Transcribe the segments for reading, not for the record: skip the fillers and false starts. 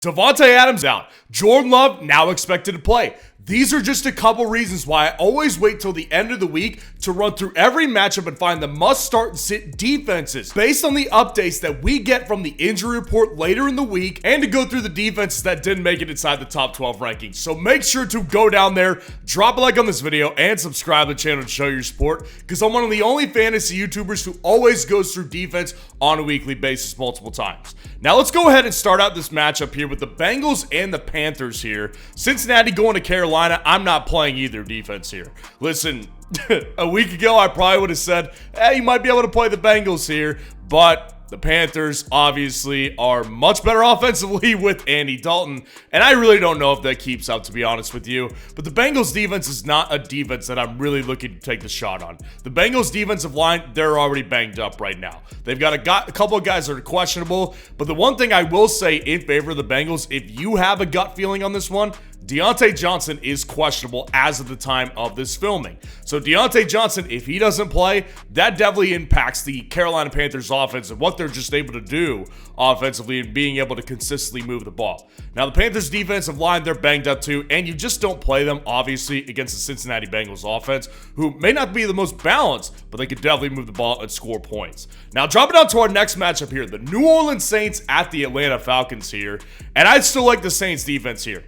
Davante Adams out. Jordan Love now expected to play. These are just a couple reasons why I always wait till the end of the week to run through every matchup and find the must start and sit defenses based on the updates that we get from the injury report later in the week, and to go through the defenses that didn't make it inside the top 12 rankings. So make sure to go down there, drop a like on this video, and subscribe to the channel to show your support, because I'm one of the only fantasy YouTubers who always goes through defense on a weekly basis multiple times. Now let's go ahead and start out this matchup here with the Bengals and the Panthers here. Cincinnati going to Carolina. I'm not playing either defense here. Listen, a week ago I probably would have said, hey, you might be able to play the Bengals here, but the Panthers obviously are much better offensively with Andy Dalton, and I really don't know if that keeps up, to be honest with you. But the Bengals defense is not a defense that I'm really looking to take the shot on. The Bengals defensive line, they're already banged up right now. They've got a couple of guys that are questionable, but the one thing I will say in favor of the Bengals, if you have a gut feeling on this one, Deontay Johnson is questionable as of the time of this filming. So Deontay Johnson, if he doesn't play, that definitely impacts the Carolina Panthers offense and what they're just able to do offensively and being able to consistently move the ball. Now the Panthers defensive line, they're banged up too, and you just don't play them obviously against the Cincinnati Bengals offense, who may not be the most balanced, but they could definitely move the ball and score points. Now dropping down to our next matchup here, the New Orleans Saints at the Atlanta Falcons here, and I'd still like the Saints defense here.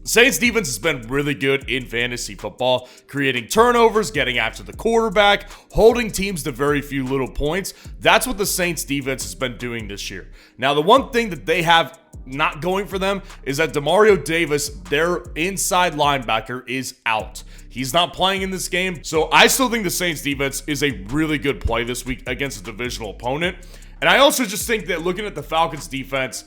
Saints defense has been really good in fantasy football, creating turnovers, getting after the quarterback, holding teams to very few little points. That's what the Saints defense has been doing this year. Now, the one thing that they have not going for them is that Demario Davis, their inside linebacker, is out. He's not playing in this game, so I still think the Saints defense is a really good play this week against a divisional opponent. And I also just think that looking at the Falcons defense,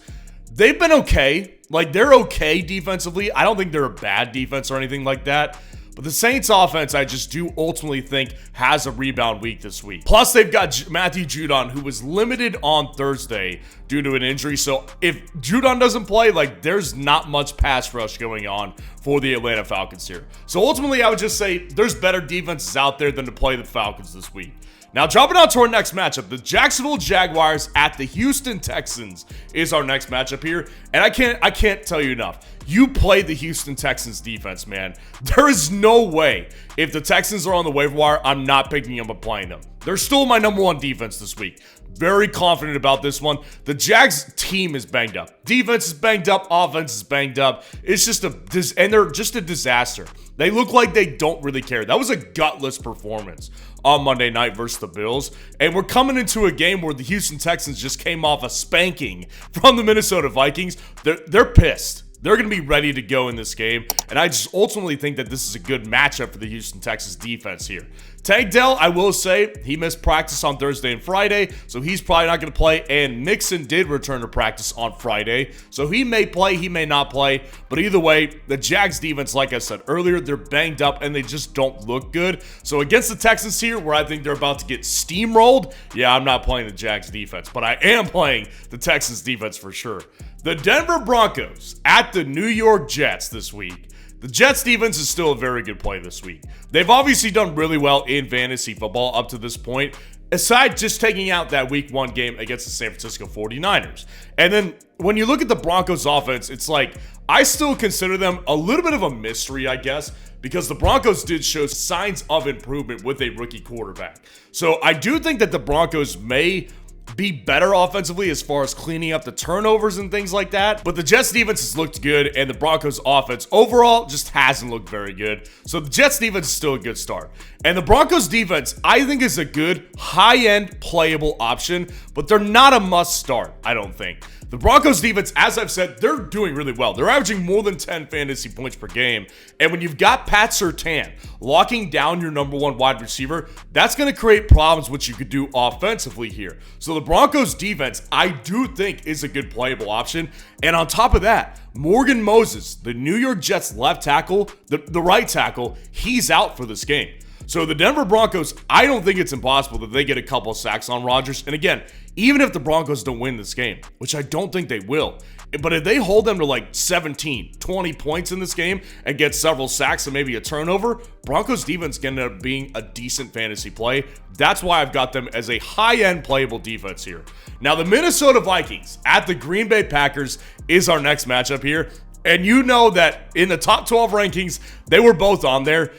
they've been okay. Like, they're okay defensively. I don't think they're a bad defense or anything like that. But the Saints offense, I just do ultimately think has a rebound week this week. Plus, they've got Matthew Judon, who was limited on Thursday due to an injury. So if Judon doesn't play, like, there's not much pass rush going on for the Atlanta Falcons here. So ultimately, I would just say there's better defenses out there than to play the Falcons this week. Now, dropping out to our next matchup, the Jacksonville Jaguars at the Houston Texans is our next matchup here. And I can't tell you enough. You play the Houston Texans defense, man. There is no way if the Texans are on the waiver wire, I'm not picking them and playing them. They're still my number one defense this week. Very confident about this one. The Jags team is banged up. Defense is banged up. Offense is banged up. It's just and they're just a disaster. They look like they don't really care. That was a gutless performance on Monday night versus the Bills. And we're coming into a game where the Houston Texans just came off a spanking from the Minnesota Vikings. They're pissed. They're going to be ready to go in this game, and I just ultimately think that this is a good matchup for the Houston Texans defense here. Tank Dell, I will say, he missed practice on Thursday and Friday, so he's probably not going to play, and Mixon did return to practice on Friday, so he may play, he may not play, but either way, the Jags defense, like I said earlier, they're banged up, and they just don't look good. So against the Texans here, where I think they're about to get steamrolled, yeah, I'm not playing the Jags defense, but I am playing the Texans defense for sure. The Denver Broncos at the New York Jets this week. The Jets defense is still a very good play this week. They've obviously done really well in fantasy football up to this point, aside just taking out that week 1 game against the San Francisco 49ers. And then when you look at the Broncos offense, it's like, I still consider them a little bit of a mystery, I guess, because the Broncos did show signs of improvement with a rookie quarterback. So I do think that the Broncos may be better offensively as far as cleaning up the turnovers and things like that. But the Jets defense has looked good, and the Broncos offense overall just hasn't looked very good. So the Jets defense is still a good start. And the Broncos defense, I think, is a good high-end playable option, but they're not a must start, I don't think. The Broncos defense, as I've said, they're doing really well. They're averaging more than 10 fantasy points per game. And when you've got Pat Surtain locking down your number 1 wide receiver, that's going to create problems which you could do offensively here. So the Broncos defense, I do think, is a good playable option. And on top of that, Morgan Moses, the New York Jets left tackle, the right tackle, he's out for this game. So the Denver Broncos, I don't think it's impossible that they get a couple of sacks on Rodgers. And again, even if the Broncos don't win this game, which I don't think they will, But if they hold them to like 17, 20 points in this game and get several sacks and maybe a turnover, Broncos defense can end up being a decent fantasy play. That's why I've got them as a high-end playable defense here. Now, the Minnesota Vikings at the Green Bay Packers is our next matchup here. And you know that in the top 12 rankings, they were both on there.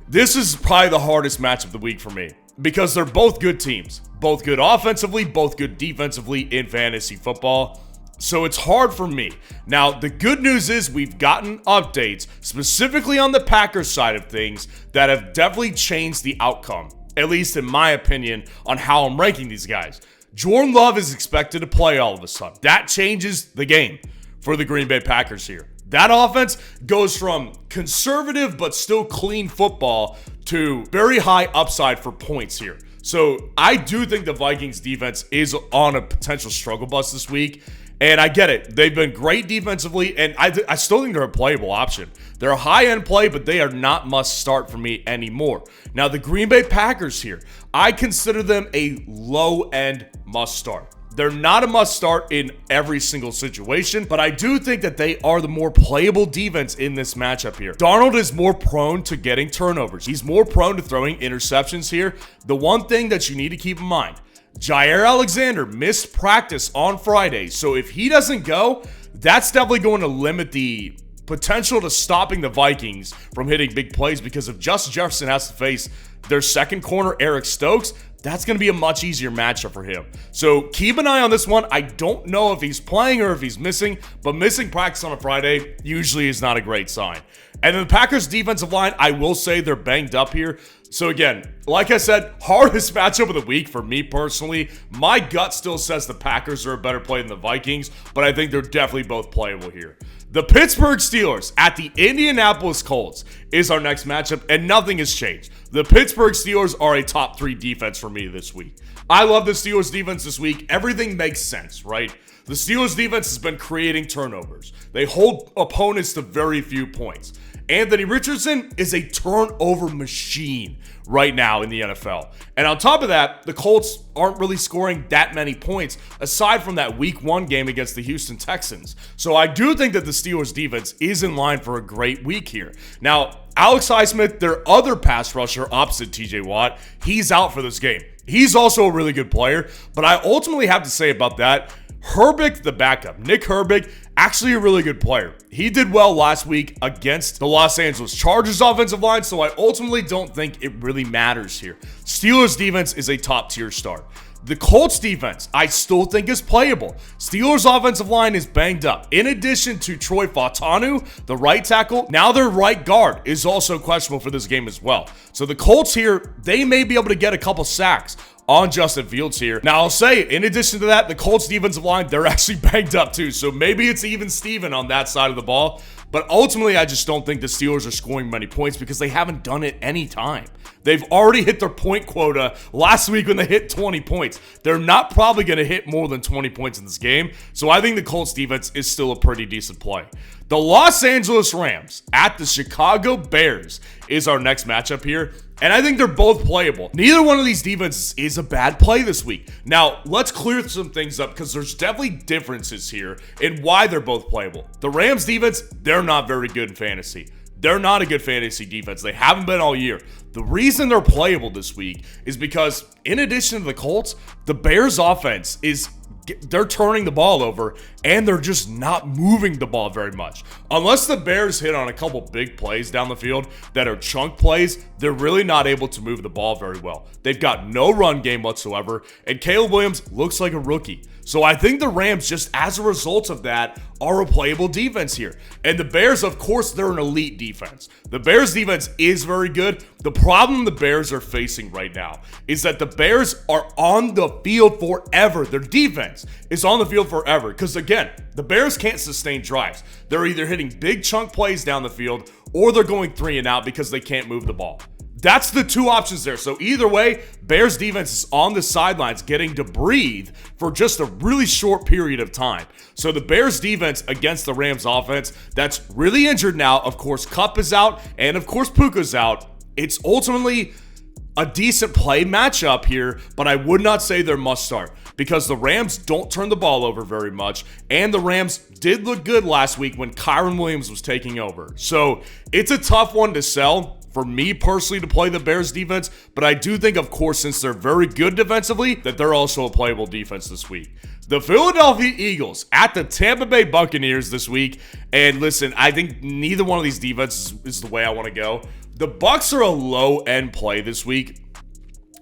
This is probably the hardest match of the week for me because they're both good teams. Both good offensively, both good defensively in fantasy football. So it's hard for me. Now, the good news is we've gotten updates, specifically on the Packers side of things, that have definitely changed the outcome, at least in my opinion, on how I'm ranking these guys. Jordan Love is expected to play all of a sudden. That changes the game for the Green Bay Packers here. That offense goes from conservative but still clean football to very high upside for points here. So I do think the Vikings defense is on a potential struggle bus this week. And I get it. They've been great defensively, and I still think they're a playable option. They're a high-end play, but they are not must-start for me anymore. Now, the Green Bay Packers here, I consider them a low-end must-start. They're not a must-start in every single situation, but I do think that they are the more playable defense in this matchup here. Darnold is more prone to getting turnovers. He's more prone to throwing interceptions here. The one thing that you need to keep in mind, Jair Alexander missed practice on Friday, so if he doesn't go, that's definitely going to limit the potential to stopping the Vikings from hitting big plays, because if Justin Jefferson has to face their second corner, Eric Stokes, that's going to be a much easier matchup for him. So keep an eye on this one. I don't know if he's playing or if he's missing, but missing practice on a Friday usually is not a great sign. And then the Packers defensive line, I will say they're banged up here. So again, like I said, hardest matchup of the week for me personally. My gut still says the Packers are a better play than the Vikings, but I think they're definitely both playable here. The Pittsburgh Steelers at the Indianapolis Colts is our next matchup, and nothing has changed. The Pittsburgh Steelers are a top 3 defense for me this week. I love the Steelers defense this week. Everything makes sense, right? The Steelers defense has been creating turnovers. They hold opponents to very few points. Anthony Richardson is a turnover machine right now in the NFL. And on top of that, the Colts aren't really scoring that many points aside from that week 1 game against the Houston Texans. So I do think that the Steelers defense is in line for a great week here. Now, Alex Highsmith, their other pass rusher opposite TJ Watt, he's out for this game. He's also a really good player, but I ultimately have to say about that, Herbig, the backup, Nick Herbig, actually a really good player. He did well last week against the Los Angeles Chargers offensive line, so I ultimately don't think it really matters here. Steelers defense is a top tier start. The Colts defense, I still think is playable. Steelers offensive line is banged up. In addition to Troy Fautanu, the right tackle, now their right guard is also questionable for this game as well. So the Colts here, they may be able to get a couple sacks on Justin Fields here. Now, I'll say, in addition to that, the Colts defensive line, they're actually banged up too. So maybe it's even Steven on that side of the ball. But ultimately, I just don't think the Steelers are scoring many points because they haven't done it any time. They've already hit their point quota last week when they hit 20 points. They're not probably going to hit more than 20 points in this game. So I think the Colts defense is still a pretty decent play. The Los Angeles Rams at the Chicago Bears is our next matchup here. And I think they're both playable. Neither one of these defenses is a bad play this week. Now, let's clear some things up because there's definitely differences here in why they're both playable. The Rams defense, they're not very good in fantasy. They're not a good fantasy defense. They haven't been all year. The reason they're playable this week is because in addition to the Colts, the Bears offense they're turning the ball over and they're just not moving the ball very much. Unless the Bears hit on a couple big plays down the field that are chunk plays, they're really not able to move the ball very well. They've got no run game whatsoever, and Caleb Williams looks like a rookie. So I think the Rams, just as a result of that, are a playable defense here. And the Bears, of course, they're an elite defense. The Bears defense is very good. The problem the Bears are facing right now is that the Bears are on the field forever. Their defense is on the field forever because, again, the Bears can't sustain drives. They're either hitting big chunk plays down the field or they're going 3 and out because they can't move the ball. That's the two options there. So either way, Bears defense is on the sidelines getting to breathe for just a really short period of time. So the Bears defense against the Rams offense, that's really injured now. Of course, Kupp is out and of course Puka's out. It's ultimately a decent play matchup here, but I would not say they're must start because the Rams don't turn the ball over very much, and the Rams did look good last week when Kyron Williams was taking over. So it's a tough one to sell for me personally to play the Bears defense, but I do think, of course, since they're very good defensively, that they're also a playable defense this week. The Philadelphia Eagles at the Tampa Bay Buccaneers this week, and listen, I think neither one of these defenses is the way I want to go. The Bucs are a low-end play this week,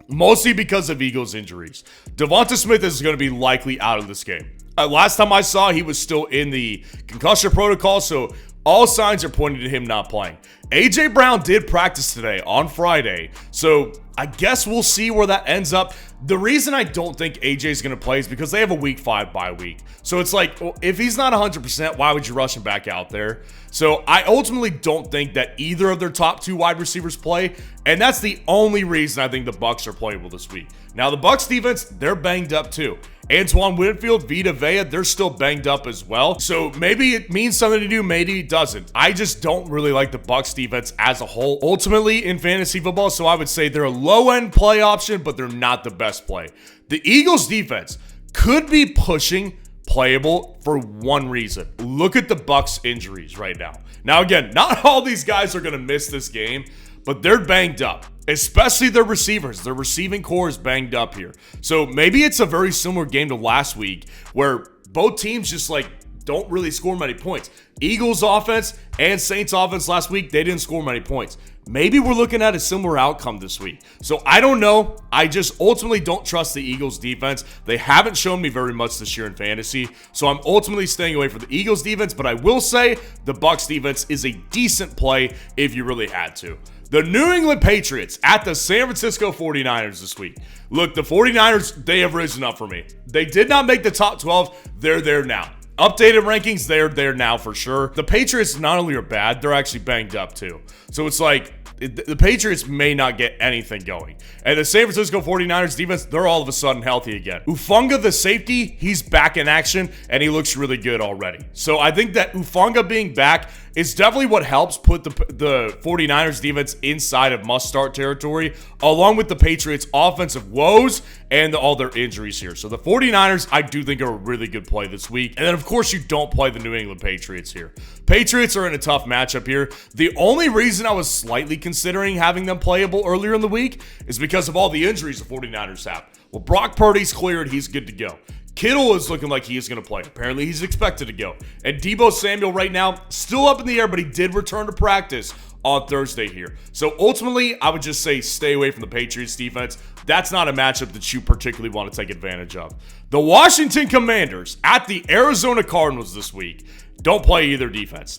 mostly because of Eagles injuries. Devonta Smith is going to be likely out of this game. Last time I saw, he was still in the concussion protocol, so all signs are pointing to him not playing. A.J. Brown did practice today on Friday, so I guess we'll see where that ends up. The reason I don't think A.J. is going to play is because they have a week 5 bye week. So it's like, well, if he's not 100%, why would you rush him back out there? So I ultimately don't think that either of their top 2 wide receivers play, and that's the only reason I think the Bucs are playable this week. Now, the Bucs defense, they're banged up too. Antoine Winfield, Vita Vea, they're still banged up as well. So maybe it means something to do, maybe it doesn't. I just don't really like the Bucs defense as a whole, ultimately in fantasy football. So I would say they're a low-end play option, but they're not the best play. The Eagles defense could be pushing playable for one reason. Look at the Bucs injuries right now. Now, again, not all these guys are going to miss this game, but they're banged up, especially their receivers. Their receiving core is banged up here. So maybe it's a very similar game to last week where both teams just don't really score many points. Eagles offense and Saints offense last week, they didn't score many points. Maybe we're looking at a similar outcome this week. So I don't know. I just ultimately don't trust the Eagles defense. They haven't shown me very much this year in fantasy. So I'm ultimately staying away from the Eagles defense, but I will say the Bucs defense is a decent play if you really had to. The New England Patriots at the San Francisco 49ers this week. Look, the 49ers, they have risen up for me. They did not make the top 12. They're there now. Updated rankings, they're there now for sure. The Patriots not only are bad, they're actually banged up too. So it's like the Patriots may not get anything going. And the San Francisco 49ers defense, they're all of a sudden healthy again. Ufunga, the safety, he's back in action, and he looks really good already. So I think that Ufunga being back is definitely what helps put the 49ers defense inside of must-start territory, along with the Patriots' offensive woes and all their injuries here. So the 49ers, I do think, are a really good play this week. And then, of course, you don't play the New England Patriots here. Patriots are in a tough matchup here. The only reason I was slightly considering having them playable earlier in the week is because of all the injuries the 49ers have. Well, Brock Purdy's cleared. He's good to go. Kittle is looking like he is going to play. Apparently, he's expected to go. And Deebo Samuel right now, still up in the air, but he did return to practice on Thursday here. So ultimately, I would just say stay away from the Patriots defense. That's not a matchup that you particularly want to take advantage of. The Washington Commanders at the Arizona Cardinals this week. Don't play either defense.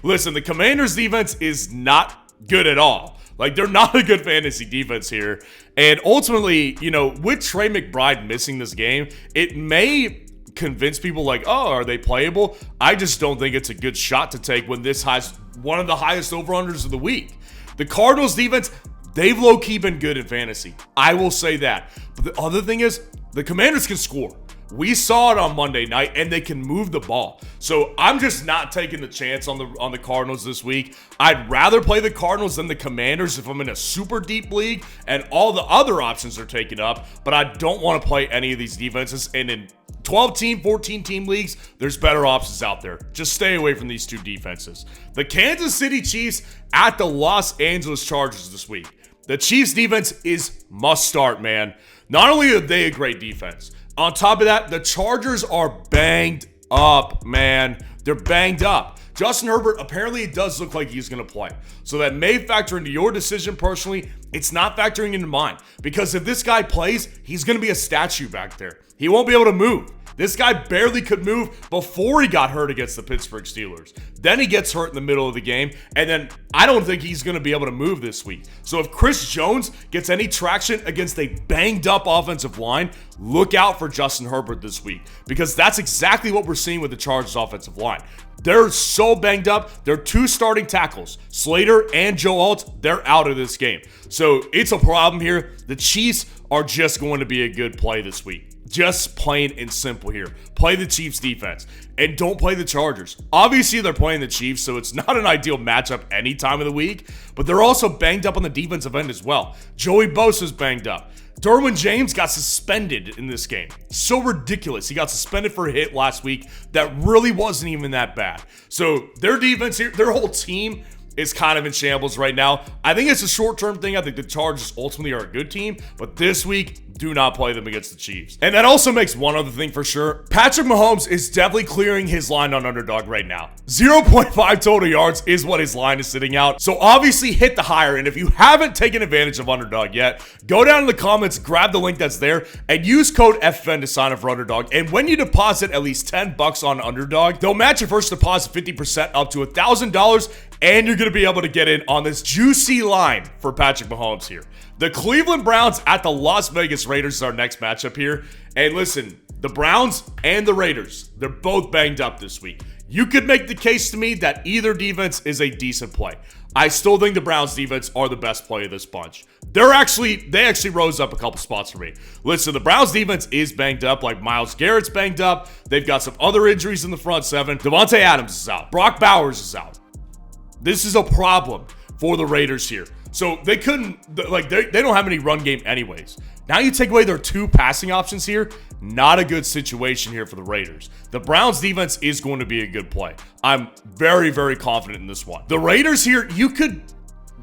Listen, the Commanders defense is not good at all. They're not a good fantasy defense here. And ultimately, with Trey McBride missing this game, it may convince people are they playable? I just don't think it's a good shot to take when this has one of the highest over-unders of the week. The Cardinals defense, they've low-key been good in fantasy. I will say that. But the other thing is, the Commanders can score. We saw it on Monday night, and they can move the ball. So I'm just not taking the chance on the Cardinals this week. I'd rather play the Cardinals than the Commanders if I'm in a super deep league and all the other options are taken up. But I don't want to play any of these defenses. And in 12-team, 14-team leagues, there's better options out there. Just stay away from these two defenses. The Kansas City Chiefs at the Los Angeles Chargers this week. The Chiefs defense is must start, man. Not only are they a great defense, on top of that, the Chargers are banged up, man. They're banged up. Justin Herbert, apparently it does look like he's going to play. So that may factor into your decision personally. It's not factoring into mine. Because if this guy plays, he's going to be a statue back there. He won't be able to move. This guy barely could move before he got hurt against the Pittsburgh Steelers. Then he gets hurt in the middle of the game, and then I don't think he's going to be able to move this week. So if Chris Jones gets any traction against a banged-up offensive line, look out for Justin Herbert this week, because that's exactly what we're seeing with the Chargers offensive line. They're so banged up. They're two starting tackles, Slater and Joe Alt. They're out of this game. So it's a problem here. The Chiefs are just going to be a good play this week. Just plain and simple here. Play the Chiefs defense and don't play the Chargers. Obviously, they're playing the Chiefs, so it's not an ideal matchup any time of the week, but they're also banged up on the defensive end as well. Joey Bosa's banged up. Derwin James got suspended in this game. So ridiculous. He got suspended for a hit last week that really wasn't even that bad. So their defense here, their whole team is kind of in shambles right now. I think it's a short-term thing. I think the Chargers ultimately are a good team, but this week, do not play them against the Chiefs. And that also makes one other thing for sure. Patrick Mahomes is definitely clearing his line on underdog right now. 0.5 total yards is what his line is sitting out. So obviously hit the higher. And if you haven't taken advantage of underdog yet, go down in the comments, grab the link that's there, and use code FFN to sign up for underdog. And when you deposit at least $10 on underdog, they'll match your first deposit 50% up to $1,000. And you're going to be able to get in on this juicy line for Patrick Mahomes here. The Cleveland Browns at the Las Vegas Raiders is our next matchup here. And listen, the Browns and the Raiders, they're both banged up this week. You could make the case to me that either defense is a decent play. I still think the Browns defense are the best play of this bunch. They actually rose up a couple spots for me. Listen, the Browns defense is banged up, like Myles Garrett's banged up. They've got some other injuries in the front seven. Devontae Adams is out. Brock Bowers is out. This is a problem for the Raiders here. So they couldn't, like, they don't have any run game anyways. Now you take away their two passing options here. Not a good situation here for the Raiders. The Browns defense is going to be a good play. I'm very, very confident in this one. The Raiders here, you could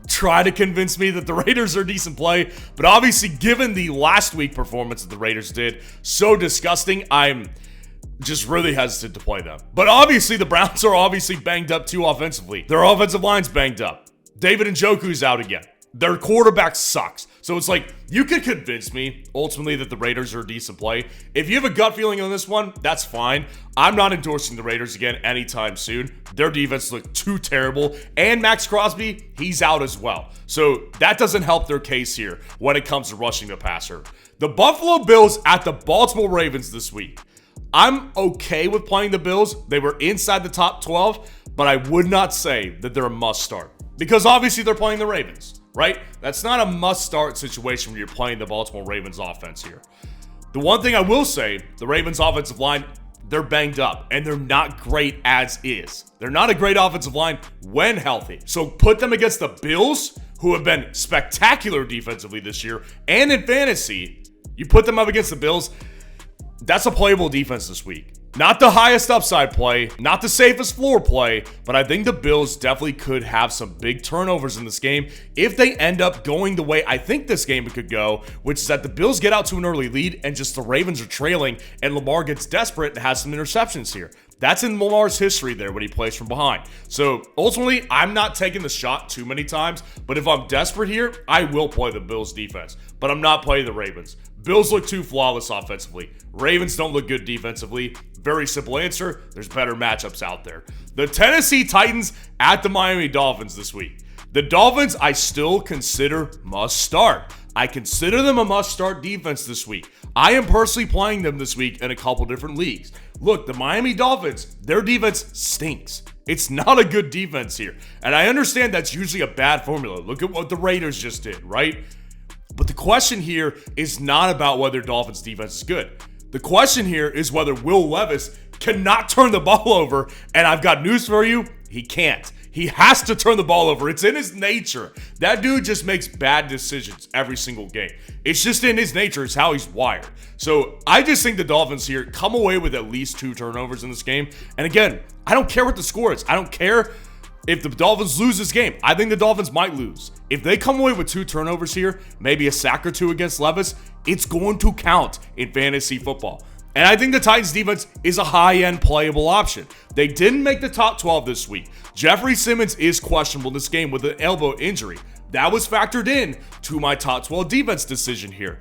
try to convince me that the Raiders are a decent play, but obviously given the last week performance that the Raiders did, so disgusting, I'm just really hesitant to play them. But obviously the Browns are obviously banged up too offensively. Their offensive line's banged up. David Njoku's out again. Their quarterback sucks. So it's like, you could convince me ultimately that the Raiders are a decent play. If you have a gut feeling on this one, that's fine. I'm not endorsing the Raiders again anytime soon. Their defense looked too terrible. And Max Crosby, he's out as well. So that doesn't help their case here when it comes to rushing the passer. The Buffalo Bills at the Baltimore Ravens this week. I'm okay with playing the Bills. They were inside the top 12, but I would not say that they're a must start. Because obviously they're playing the Ravens, right? That's not a must-start situation when you're playing the Baltimore Ravens offense here. The one thing I will say, the Ravens offensive line, they're banged up, and they're not great as is. They're not a great offensive line when healthy. So put them against the Bills, who have been spectacular defensively this year, and in fantasy, you put them up against the Bills, that's a playable defense this week. Not the highest upside play, not the safest floor play, but I think the Bills definitely could have some big turnovers in this game if they end up going the way I think this game could go, which is that the Bills get out to an early lead and just the Ravens are trailing and Lamar gets desperate and has some interceptions here. That's in Lamar's history there when he plays from behind. So ultimately, I'm not taking the shot too many times, but if I'm desperate here, I will play the Bills defense, but I'm not playing the Ravens. Bills look too flawless offensively. Ravens don't look good defensively. Very simple answer. There's better matchups out there. The Tennessee Titans at the Miami Dolphins this week. The Dolphins, I still consider must start. I consider them a must start defense this week. I am personally playing them this week in a couple different leagues. Look, the Miami Dolphins, their defense stinks. It's not a good defense here. And I understand that's usually a bad formula. Look at what the Raiders just did, right? But the question here is not about whether Dolphins defense is good. The question here is whether Will Levis cannot turn the ball over, and I've got news for you, he can't. He has to turn the ball over. It's in his nature. That dude just makes bad decisions every single game. It's just in his nature. It's how he's wired. So I just think the Dolphins here come away with at least 2 turnovers in this game. And again, I don't care what the score is. I don't care if the Dolphins lose this game. I think the Dolphins might lose. If they come away with 2 turnovers here, maybe a sack or 2 against Levis, it's going to count in fantasy football. And I think the Titans defense is a high-end playable option. They didn't make the top 12 this week. Jeffrey Simmons is questionable in this game with an elbow injury. That was factored in to my top 12 defense decision here.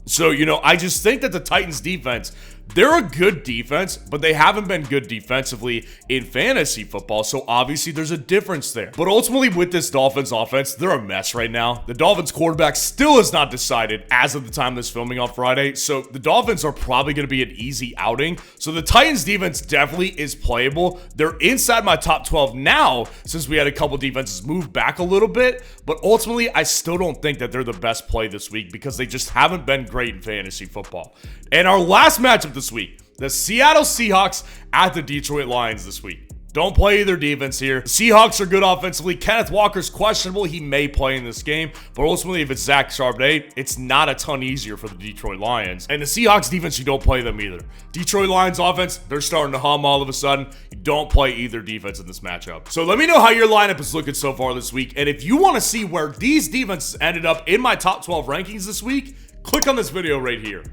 So, I just think that the Titans defense, they're a good defense, but they haven't been good defensively in fantasy football, so obviously there's a difference there. But ultimately with this Dolphins offense, they're a mess right now. The Dolphins quarterback still has not decided as of the time of this filming on Friday, so the Dolphins are probably going to be an easy outing. So the Titans defense definitely is playable. They're inside my top 12 now since we had a couple defenses move back a little bit, but ultimately I still don't think that they're the best play this week because they just haven't been great in fantasy football. And our last matchup this week, the Seattle Seahawks at the Detroit Lions this week. Don't play either defense here. The Seahawks are good offensively. Kenneth Walker's questionable. He may play in this game, but ultimately if it's Zach Charbonnet, it's not a ton easier for the Detroit Lions. And the Seahawks defense, you don't play them either. Detroit Lions offense, they're starting to hum all of a sudden. You don't play either defense in this matchup. So let me know how your lineup is looking so far this week. And if you want to see where these defenses ended up in my top 12 rankings this week, click on this video right here.